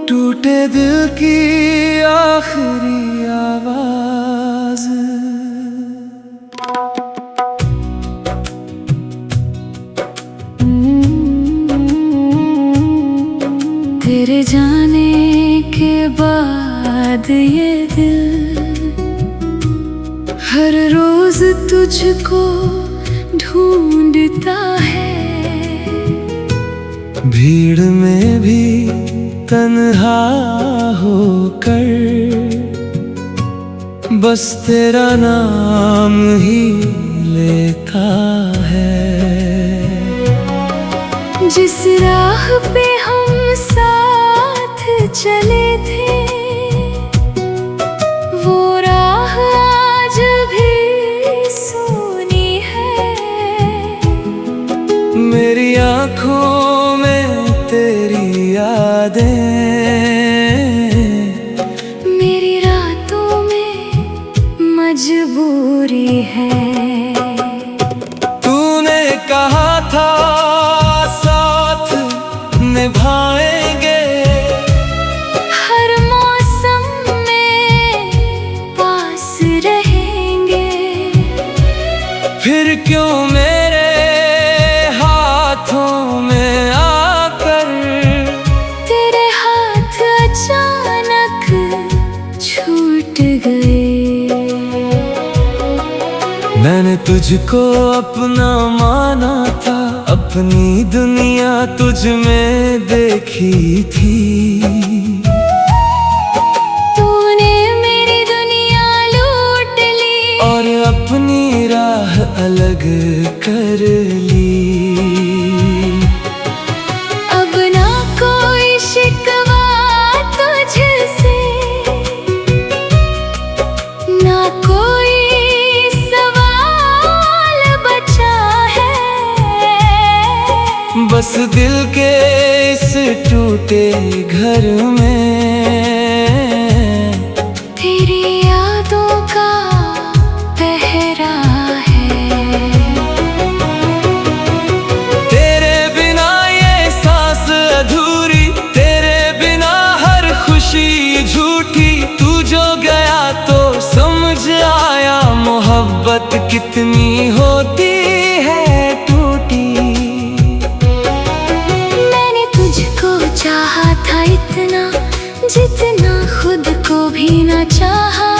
टूटे दिल की आखिरी आवाज, तेरे जाने के बाद ये दिल हर रोज तुझको ढूंढता है। भीड़ में भी तन्हा होकर बस तेरा नाम ही लेता है। जिस राह पे हम साथ चले थे वो राह आज भी सूनी है। मेरी आँखों में तेरी यादें, मेरी रातों में मजबूरी है। तूने कहा था साथ निभाएंगे, हर मौसम में पास रहेंगे। फिर क्यों मेरे हाथों में आकर तेरे हाथ अचानक छूट गए। मैंने तुझको अपना माना था, अपनी दुनिया तुझ में देखी थी। तूने मेरी दुनिया लूट ली और अपनी राह अलग कर ली। अब ना कोई शिकवा तुझसे, ना कोई सवाल बचा है। बस दिल के इस टूटे घर में तेरी यादों का पहरा है। तेरे बिना ये सांस अधूरी, तेरे बिना हर खुशी झूठी। तू जो गया तो समझ आया मोहब्बत कितनी होती है टूटी। मैंने तुझको चाहा था इतना जितना खुद को भी न चाहा।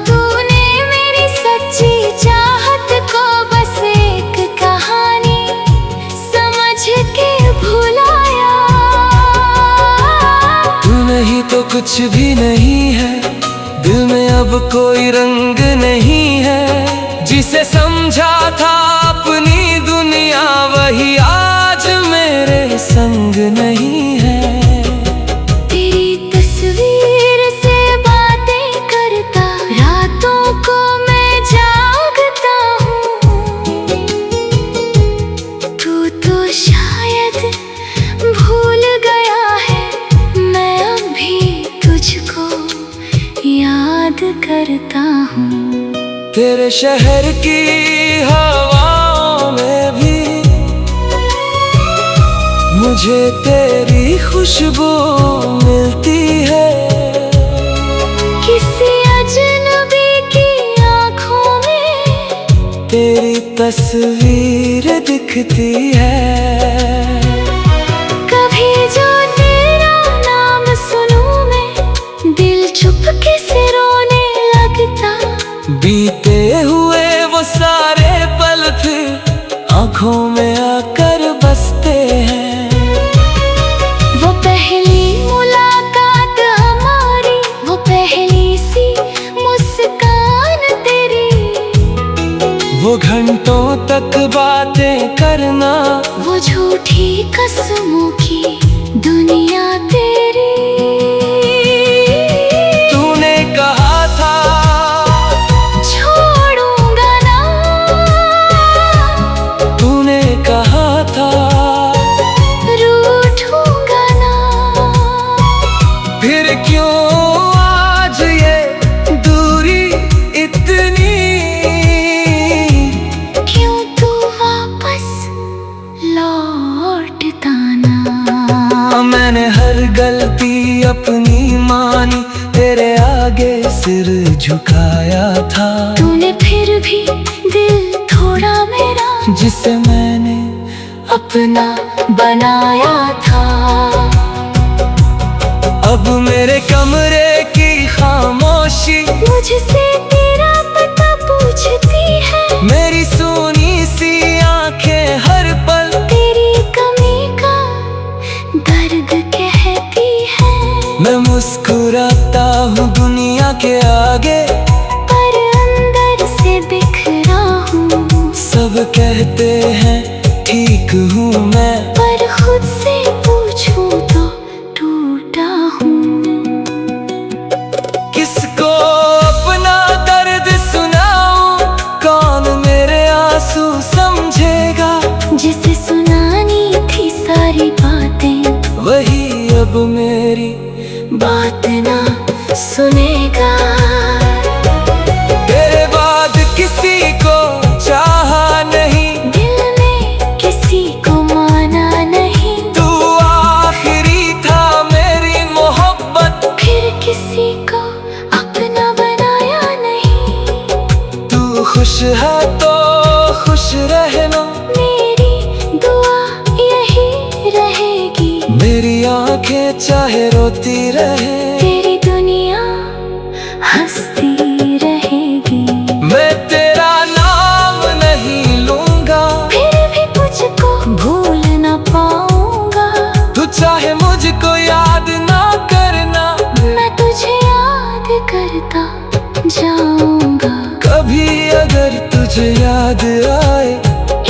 तूने मेरी सच्ची चाहत को बस एक कहानी समझ के भुलाया। तू नहीं तो कुछ भी नहीं है, दिल में अब कोई रंग नहीं है। जिसे समझा था अपनी दुनिया वही आज मेरे संग नहीं है। तेरी तस्वीर से बातें करता रातों को मैं जागता हूँ। तू तो शायद भूल गया है, मैं अब भी तुझको याद करता हूँ। तेरे शहर की हवाओं में भी मुझे तेरी खुशबू मिलती है। किसी अजनबी की आँखों में तेरी तस्वीर दिखती है। कभी जो तेरा नाम सुनूं मैं दिल चुपके से रोने लगता। बीते हुए वो सारे पल फिर आँखों में आकर बसते हैं। वो पहली मुलाकात हमारी, वो पहली सी मुस्कान तेरी, वो घंटों तक बातें करना, वो झूठी कसमों की दुनिया तेरी। तूने कहा था छोड़ूंगा ना, तूने कहा था रूठूंगा ना। फिर क्यों आज ये दूरी इतनी सिर झुकाया था। तूने फिर भी दिल थोड़ा मेरा, जिसे मैंने अपना बनाया था। अब मेरे कमरे की खामोशी मुझसे तेरा पता पूछती है। मेरी सुनी सी आंखें हर पल तेरी कमी का दर्द कहती है। मैं मुस्कुराता हूँ दुनिया के आगे, पर अंदर से बिखरा हूँ। सब कहते हैं ठीक हूँ मैं, पर खुद से पूछूं तो टूटा हूँ। किसको अपना दर्द सुनाऊं, कौन मेरे आंसू समझेगा। जिसे सुनानी थी सारी बातें, वही अब मेरी बात ना सुनेगा। तेरे बाद किसी को चाहा नहीं, दिल में किसी को माना नहीं। तू आखिरी था मेरी मोहब्बत, फिर किसी को अपना बनाया नहीं। तू खुश है तो खुश रहना, मेरी दुआ यही रहेगी। मेरी आंखें चाहे रोती रहे, तेरी दुनिया हंसती रहेगी। मैं तेरा नाम नहीं लूंगा, फिर भी तुझको भूल न पाऊंगा। तू चाहे मुझको याद ना करना, मैं तुझे याद करता जाऊंगा। कभी अगर तुझे याद आए,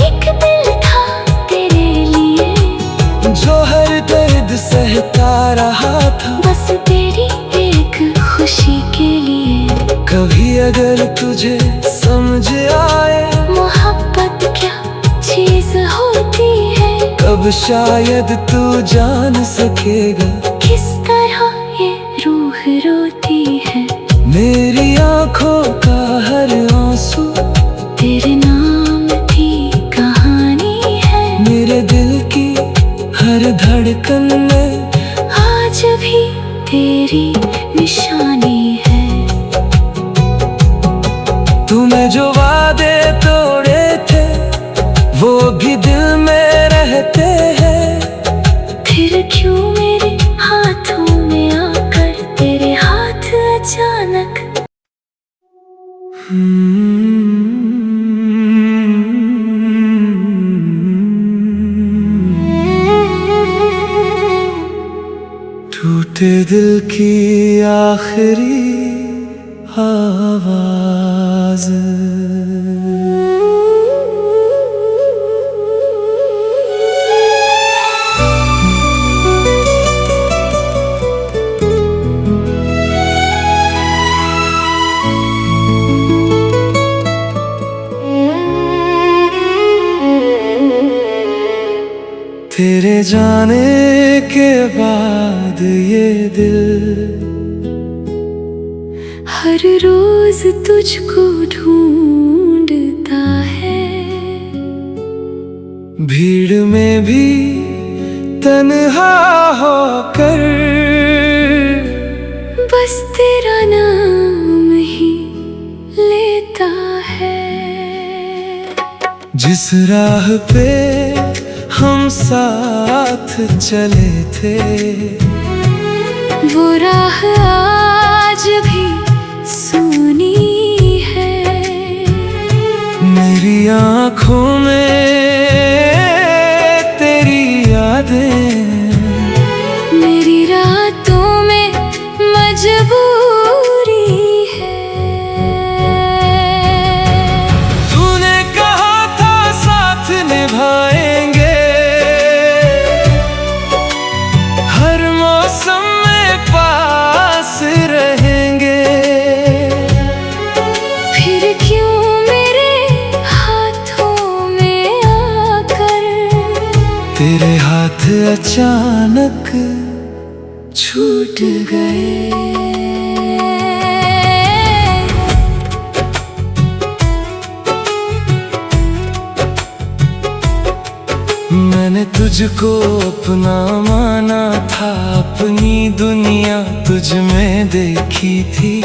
एक दिल था तेरे लिए, जो हर दर्द सहता रहा था, बस तेरी एक खुशी के लिए। कभी अगर तुझे समझ आए, मोहब्बत क्या चीज होती है, कब शायद तू जान सकेगा। किस तरह ये रूह रोती है। मेरी आंखों का हर आंसू तेरे नाम की कहानी है। मेरे दिल की हर धड़कन में आज भी तेरी निशानी है। तूने जो वादे तोड़े थे, वो भी दिल में रहते हैं। फिर क्यों मेरे हाथों में आकर तेरे हाथ अचानक। टूटे दिल की आखिरी आवाज। तेरे जाने के बाद ये दिल हर रोज तुझको ढूंढता है। भीड़ में भी तन्हा होकर, बस तेरा नाम ही लेता है। जिस राह पे हम साथ चले थे, वो राह आज भी सूनी है। मेरी आँखों में तेरी यादें, मेरी रातों में मजबूरी है। तूने कहा था साथ निभाएंगे, हर मौसम में पास रहेंगे। फिर क्यों मेरे हाथों में आकर तेरे हाथ अचानक छूट गए। मैंने तुझको अपना माना था, अपनी दुनिया तुझ में देखी थी।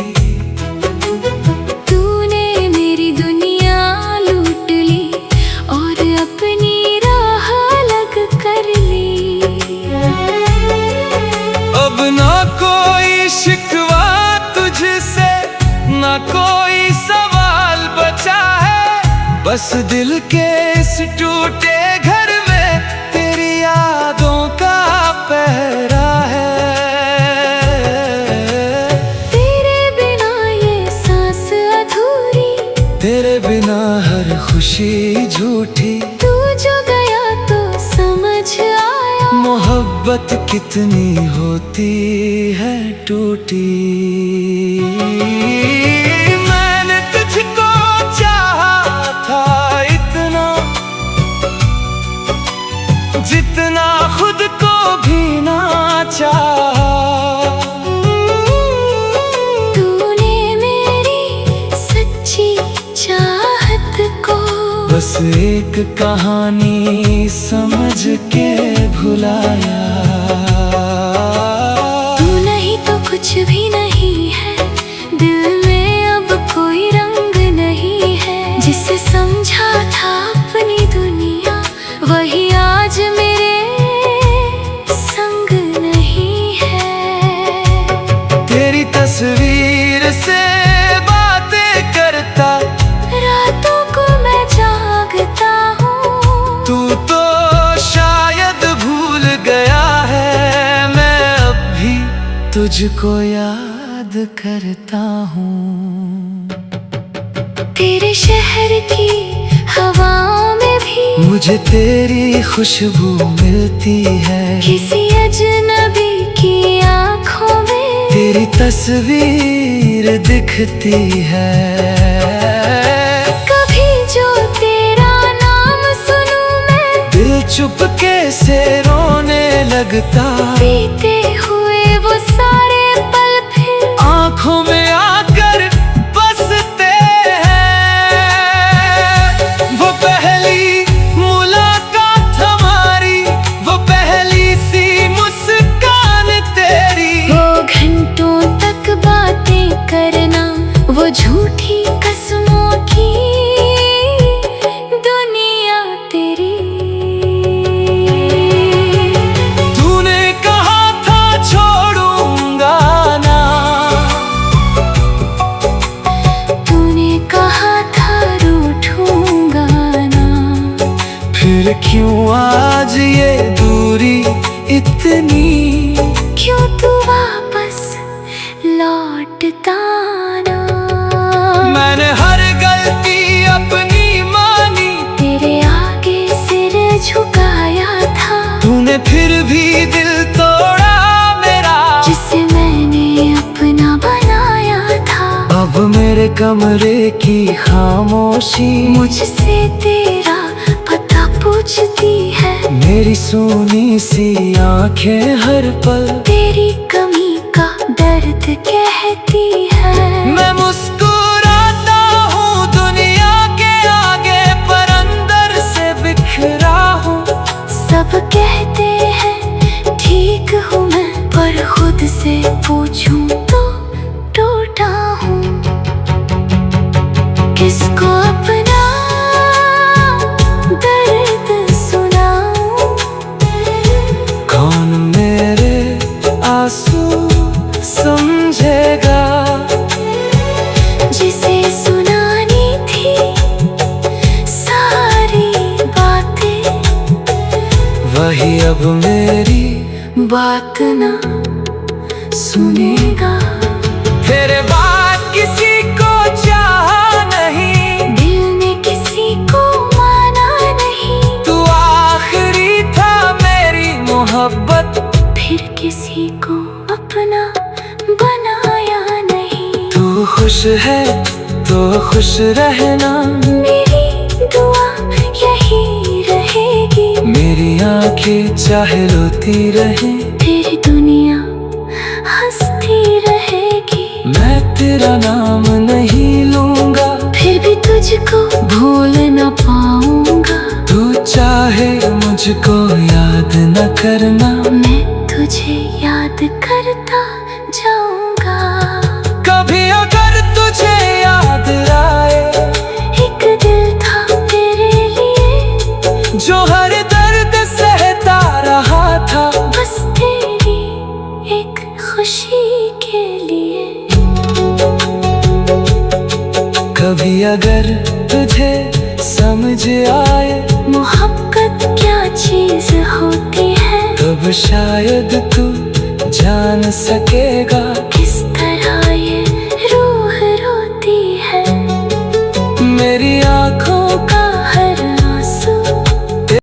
ना कोई सवाल बचा है, बस दिल के इस टूटे घर में तेरी यादों का पहरा है। तेरे बिना ये सांस अधूरी, तेरे बिना हर खुशी झूठी, तू जो गया तो समझ आया मोहब्बत कितनी होती है टूटी। मैंने तुझको चाहा था इतना, जितना खुद को भी ना चाहा। तूने मेरी सच्ची चाहत को बस एक कहानी समझ के भुलाया। तू नहीं तो कुछ भी नहीं है, दिल में अब कोई रंग नहीं है। जिसे समझा था अपनी दुनिया, वही आज मेरे संग नहीं है। तेरी तस्वीर से बातें करता, रातों को मैं जागता हूँ। तू तो शायद भूल गया है, मैं अब भी तुझको याद करता हूँ। तेरे शहर की हवाओं में भी मुझे तेरी खुशबू मिलती है, किसी अजनबी की आँखों में तेरी तस्वीर दिखती है। कभी जो तेरा नाम सुनूं मैं, दिल चुपके से रोने लगता, बीते हुए वो सारे पल फिर आँखों में आकर बसते हैं। वो पहली मुलाकात हमारी, वो पहली सी मुस्कान तेरी, वो घंटों तक बातें करना, वो झूठी कसमों की दुनिया तेरी। तूने कहा था छोड़ूंगा ना, तूने कहा था रूठूंगा ना, फिर क्यों आज ये दूरी इतनी। क्यों तू वापस लौटता ना। मैंने हर गलती अपनी मानी, तेरे आगे सिर झुकाया था, तूने फिर भी दिल तोड़ा मेरा, जिसे मैंने अपना बनाया था। अब मेरे कमरे की खामोशी मुझसे तेरा पता पूछती है, मेरी सोनी सी आंखें हर पल तेरी कमी का दर्द कहती है। मैं मुस्कुराता हूँ दुनिया के आगे, पर अंदर से बिखरा हूँ। सब कहते हैं ठीक हूँ मैं, पर खुद से पूछूं तो टूटा हूँ। किसको अपना दर्द सुनाऊं, कौन मेरे आंसू समझेगा, जिसे सुनानी थी सारी बातें, वही अब मेरी बात ना सुनेगा। तेरे बाद किसी को चाहा नहीं, दिल ने किसी को माना नहीं, तू आखिरी था मेरी मोहब्बत, फिर किसी को अपना बनाया नहीं। तू खुश है तो खुश रहना, मेरी दुआ यही रहेगी, मेरी आंखें चाहे रोती रहे, तेरी दुनिया हंसती रहेगी। मैं तेरा नाम नहीं लूंगा, फिर भी तुझको भूल न पाऊंगा। तू चाहे मुझको याद न करना, मैं तुझे याद करता जाऊंगा। कभी अगर तुझे याद आए, एक दिल था तेरे लिए, जो हर दर्द सहता रहा था, बस तेरी एक खुशी के लिए। कभी अगर तुझे समझ आए मोहब्बत क्या चीज होती है, तब शायद तू जान सकेगा।